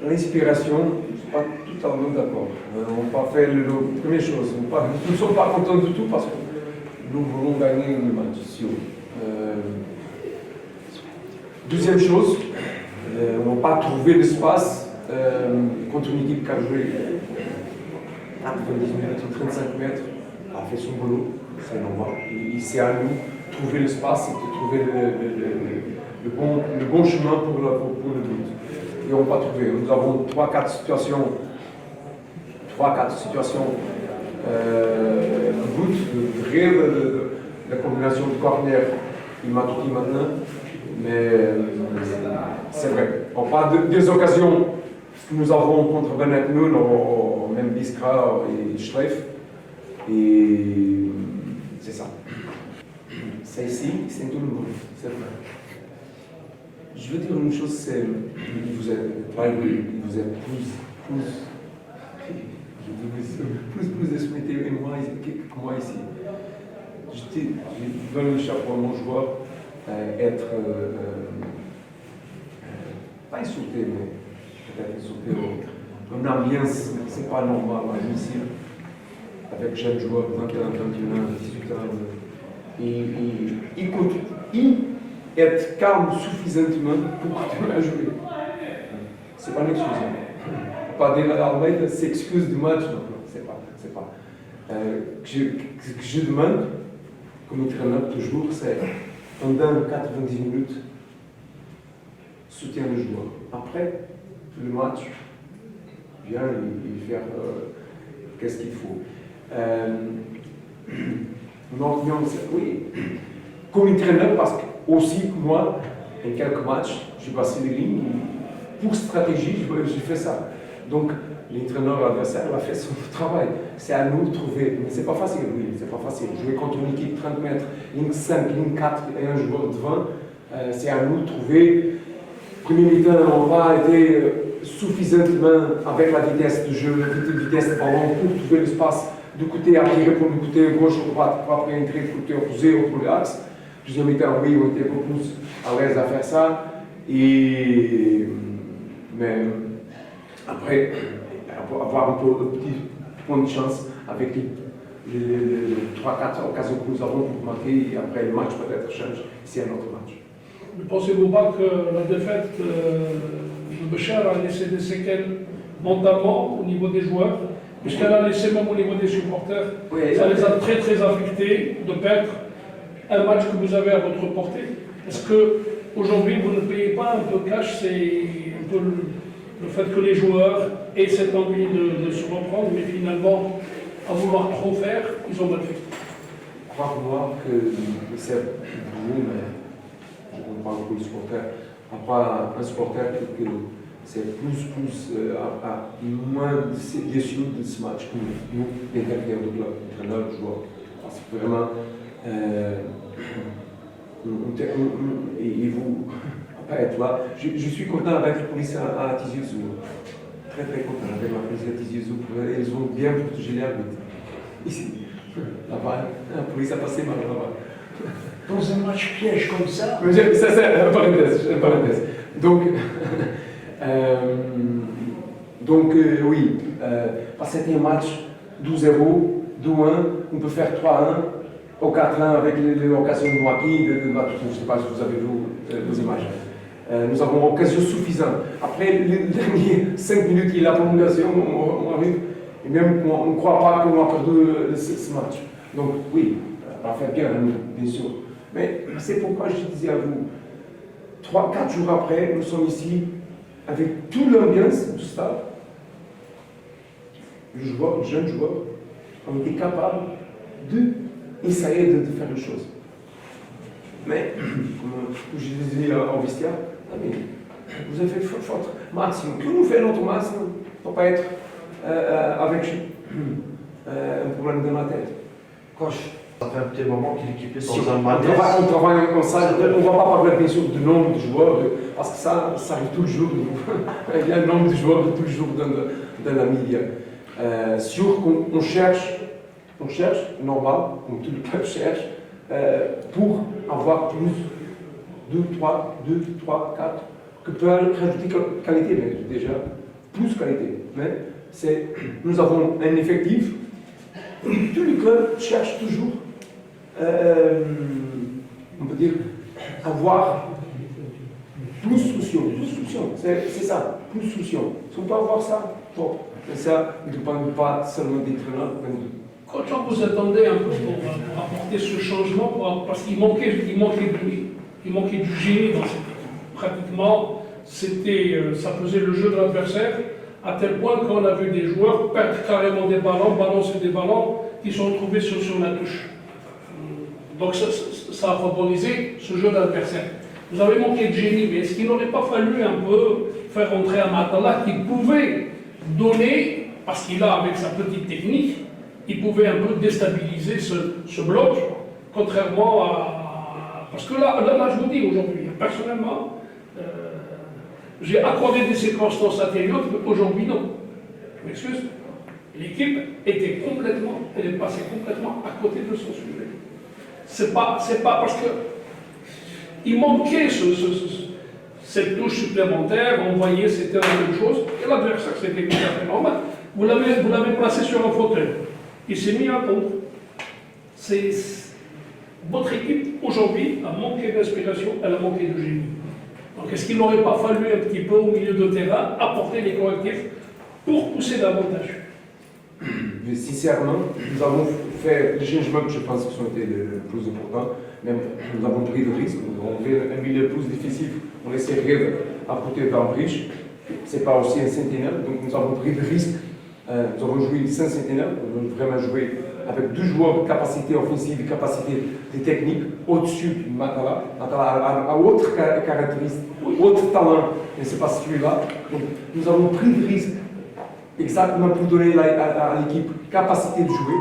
l'inspiration, je ne suis pas totalement d'accord. On n'a pas fait la première chose. Nous ne sommes pas contents du tout parce que nous voulons gagner le match. Deuxième chose, on n'a pas trouvé l'espace contre une équipe qui a joué 90 minutes ou 35 mètres, a fait son boulot, c'est normal. Et c'est à nous de trouver l'espace et de trouver le bon chemin pour le but. Et on n'a pas trouvé. Nous avons 3-4 situations de but, de vrai, la combinaison de corner et Matuki maintenant. Mais c'est vrai. On parle des occasions que nous avons contre Bennett Nul, même Biskra et Schleif. Et c'est ça. C'est ici, c'est tout le monde. C'est vrai. Je veux dire une chose, c'est vous êtes plus esmité que moi ici. Je donne le chapeau à mon joueur, être pas insulté, mais peut-être insulté. Une ambiance, c'est pas normal ici, avec jeunes joueurs, 21, 21, 18 ans. Et être calme suffisamment pour continuer à jouer. C'est pas une excuse. Pas dire à Almeida, c'est excuse du match, non, c'est pas. Que je demande, comme entraîneur toujours, c'est pendant 90 minutes, soutien le joueur. Après le match, viens et faire qu'est-ce qu'il faut. Mon opinion, c'est oui, comme entraîneur, parce que aussi moi, en quelques matchs, j'ai passé les lignes. Pour stratégie, j'ai fait ça. Donc, l'entraîneur adversaire a fait son travail. C'est à nous de trouver. Mais c'est pas facile, oui, c'est pas facile. Jouer contre une équipe de 30 mètres, ligne 5, ligne 4 et un joueur devant, c'est à nous de trouver. Premier mi-temps, on n'a pas été suffisamment avec la vitesse de jeu, la vitesse de ballon pour trouver l'espace du côté arrière pour le côté gauche ou droite pour après entrer du côté opposé ou pour l'axe. Deuxième mi-temps, oui, on était beaucoup plus à l'aise à faire ça. Mais après, avoir un petit point de chance avec les 3-4 occasions que nous avons pour marquer et après le match peut-être change si c'est un autre match. Ne pensez-vous pas que la défaite de Béchar a laissé des séquelles mentalement au niveau des joueurs, puisqu'elle a laissé même au niveau des supporters, oui, ça les a très très affectés de perdre un match que vous avez à votre portée? Est-ce qu'aujourd'hui vous ne payez pas un peu cash, c'est un peu le fait que les joueurs aient cette envie de se reprendre, mais finalement, à vouloir trop faire, ils ont mal fait? Crois-moi que c'est vous, mais je parle pour les supporters, pas un supporter que c'est plus moins déçu de ce match que nous, les carrières de club, entraîneurs, joueurs. Parce que vraiment, et vous, pas être là. Je suis content avec la police à Tizi Ouzou. Très très content avec la police à Tizi Ouzou. Ils ont bien protégé l'arbitre. Ici, là-bas, la police a passé mal là-bas. Dans un match piège comme ça? Ça c'est une parenthèse. Donc, oui, parce que c'était un match 12-0, 2-1, on peut faire 3-1, au 4-1 avec l'occasion de Moaki, je ne sais pas si vous avez vu les images. Nous avons occasion suffisante. Après les dernières 5 minutes et la prolongation, on arrive, et même on ne croit pas qu'on a perdu ce match. Donc, oui, on va faire bien sûr. Mais c'est pourquoi je disais à vous, 3-4 jours après, nous sommes ici avec toute l'ambiance du stade. Le jeune joueur, on était capable d'essayer de faire les choses. Mais, comme je disais en vestiaire, vous avez fait votre maximum. Que nous faisons notre maximum pour ne pas être avec un problème dans la tête. Coach, ça fait un petit moment qu'il est équipé dans un malaise. On travaille comme ça, on ne va pas parler bien sûr du nombre de joueurs, parce que ça arrive toujours. Il y a un nombre de joueurs toujours dans la milieu. Sûr qu'on cherche, normal, comme tout le club cherche, pour avoir plus 2, 3, 4, que peut rajouter qualité, mais déjà, plus qualité. Mais nous avons un effectif. Tous les clubs cherchent toujours, on peut dire, avoir plus de solutions. C'est ça, plus de solutions. Si on peut avoir ça, top. Mais ça ne dépend pas seulement des entraîneurs. Coach, vous attendez un peu pour apporter ce changement, parce qu'il manquait du génie dans cette équipe. Pratiquement, ça faisait le jeu de l'adversaire, à tel point qu'on a vu des joueurs perdre carrément des ballons, balancer des ballons qui sont retrouvés sur la touche. Donc ça a favorisé ce jeu d'adversaire. Vous avez manqué de génie, mais est-ce qu'il n'aurait pas fallu un peu faire entrer un Matala qui pouvait donner, parce qu'il a avec sa petite technique, il pouvait un peu déstabiliser ce bloc, contrairement à... Parce que là je vous dis aujourd'hui, personnellement, j'ai accordé des circonstances atténuantes, mais aujourd'hui non. Je m'excuse. L'équipe elle est passée complètement à côté de son sujet. C'est pas parce que il manquait cette touche supplémentaire, on voyait c'était la même chose, et l'adversaire c'était tout à fait normal. Vous l'avez placé sur un fauteuil. Il s'est mis à attendre. Votre équipe, aujourd'hui, a manqué d'inspiration, elle a manqué de génie. Donc, est-ce qu'il n'aurait pas fallu un petit peu, au milieu de terrain, apporter les correctifs pour pousser davantage? Mais sincèrement, nous avons fait les changements que je pense qui ont été les plus importants. Même, nous avons pris des risques. On fait un milieu plus difficile. On essaierait d'apporter d'Ambridge. Ce n'est pas aussi un sentinelle. Donc, nous avons pris des risques. Nous avons joué sans sentinelle. Nous avons vraiment joué avec deux joueurs de capacité offensive et capacité de technique au-dessus de Matala. Matala a autre caractéristique, autre talent, mais ce n'est pas celui-là. Donc, nous avons pris des risques exactement pour donner à l'équipe capacité de jouer.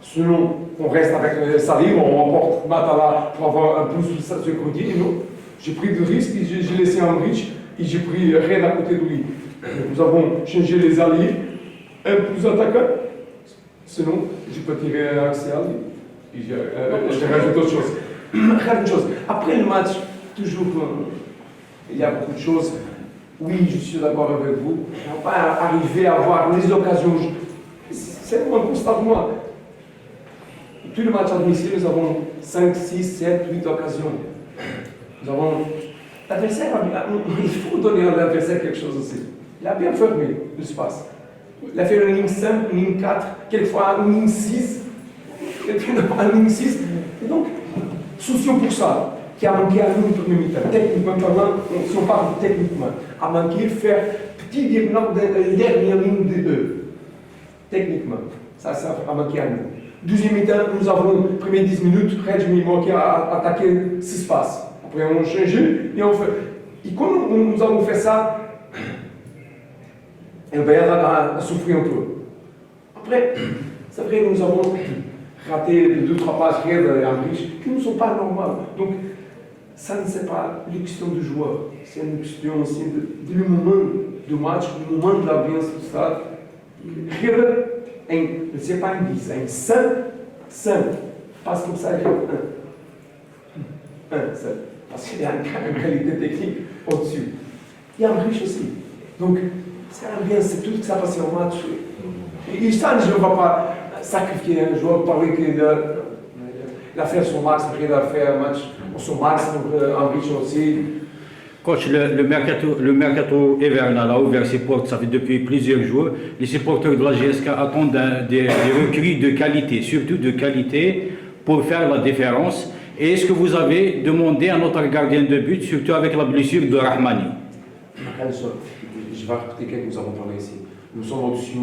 Sinon, on reste avec Salim, on remporte Matala pour avoir un plus de sécurité. Et non, j'ai pris des risques et j'ai laissé Ambridge et j'ai pris rien à côté de lui. Nous avons changé les alliés, un plus attaquant. Sinon, je peux tirer un axial et je rajoute autre chose. Une chose. Après le match, toujours, il y a beaucoup de choses. Oui, je suis d'accord avec vous. On ne va pas arriver à avoir les occasions. C'est un constat pour moi. Tous les matchs à domicile, nous avons 5, 6, 7, 8 occasions. Nous avons. L'adversaire, il faut donner à l'adversaire quelque chose aussi. Il a bien fermé l'espace. Il a fait une ligne 5, une ligne 4, quelquefois une ligne 6, quelquefois une ligne 6. Et donc, soucions pour ça, qui a manqué à nous pour le mi-temps. Techniquement parlant, si on parle techniquement, a manqué de faire petit diagnostic de la dernière ligne de E. Techniquement, ça a manqué à nous. Deuxième mi-temps, nous avons, premières 10 minutes, Red manqué à attaquer ce espace. Après, on a changé et on fait. Et quand nous avons fait ça, et le Bayern a souffert un peu. Après, c'est vrai, nous avons raté 2-3 passes en riche qui ne sont pas normales. Donc, ça ne c'est pas une question du joueur, c'est une question aussi du moment du match, du moment de l'ambiance du stade. Ce n'est pas un 10, c'est un 5. Parce que ça, il y a un 5. Parce qu'il y a une qualité technique au-dessus. Il y a un riche aussi. Donc, c'est bien, c'est tout ce qui s'est passé au match. Et ça, je ne vais pas sacrifier un joueur, parler qu'il a fait son max, il a fait un match pour son max, en riche aussi. Coach, le mercato hivernal a ouvert ses portes, ça fait depuis plusieurs jours. Les supporters de la GSK attendent des recrues de qualité, surtout de qualité, pour faire la différence. Et est-ce que vous avez demandé à notre gardien de but, surtout avec la blessure de Rahmani? Je vais répéter ce que nous avons parlé ici. Nous sommes au-dessus,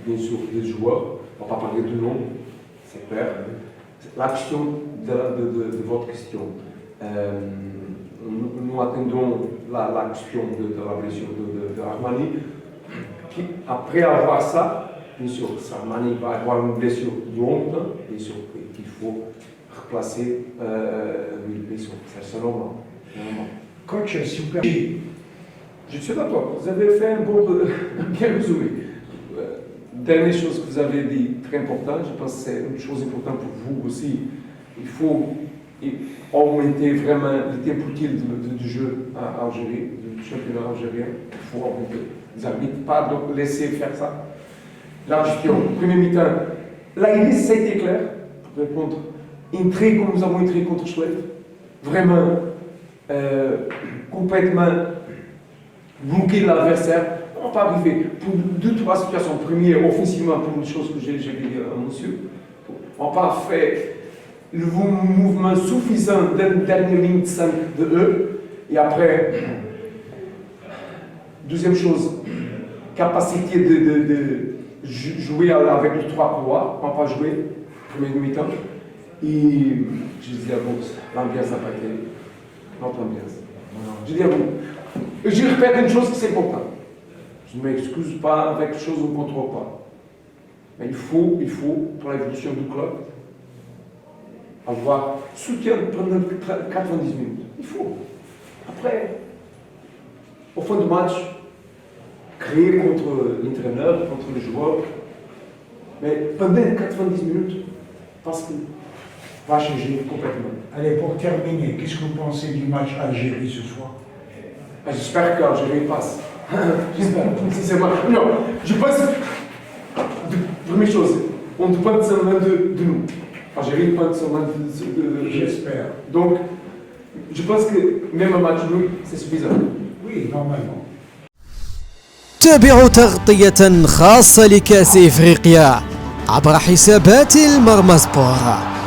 bien sûr, des joueurs. On ne va pas parler de nom, c'est clair. La question de votre question. Nous attendons la question de la blessure de Rahmani. Après avoir ça, bien sûr, Rahmani va avoir une blessure longue, bien sûr, qu'il faut replacer, bien sûr, c'est normal. Coach, s'il vous plaît. Je suis d'accord, vous avez fait un bon, bien résumé. Dernière chose que vous avez dit, très importante, je pense que c'est une chose importante pour vous aussi. Il faut augmenter vraiment le temps utile du jeu à Algérie, championnat algérien. Il faut arrêter. Les arbitres, pas donc laisser faire ça. Là, premier mi-temps, là, ça a été clair pour répondre. Entrer comme nous avons entré contre Chouette. Vraiment, complètement bloquer l'adversaire. On va pas arriver pour 2-3 situations. Premier, offensivement, pour une chose que j'ai dit à monsieur. On n'a pas fait le mouvement suffisant dans la dernière ligne de 5 de eux. Et après, deuxième chose, capacité de jouer avec les 3 couloirs. On n'a pas joué, premier mi-temps. Et je disais à vous, l'ambiance n'a pas été notre ambiance. Je dis à vous, je répète une chose qui est importante. Je ne m'excuse pas avec quelque chose qu'on ne contrôle pas. Mais il faut, pour l'évolution du club, avoir soutien pendant 90 minutes. Il faut. Après, au fond du match, créer contre l'entraîneur, contre les joueurs. Mais pendant 90 minutes, parce que va changer complètement. Allez, pour terminer, qu'est-ce que vous pensez du match Algérie ce soir? J'espère qu'Algérie passe. J'espère, sincèrement. Non, je pense, première chose, on dépend seulement de nous. Algérie dépend seulement de J'espère. Donc, je pense que même un match nul, c'est suffisant. Oui, normalement. تابعوا تغطية خاصة لكأس إفريقيا عبر حسابات المرمى سبور.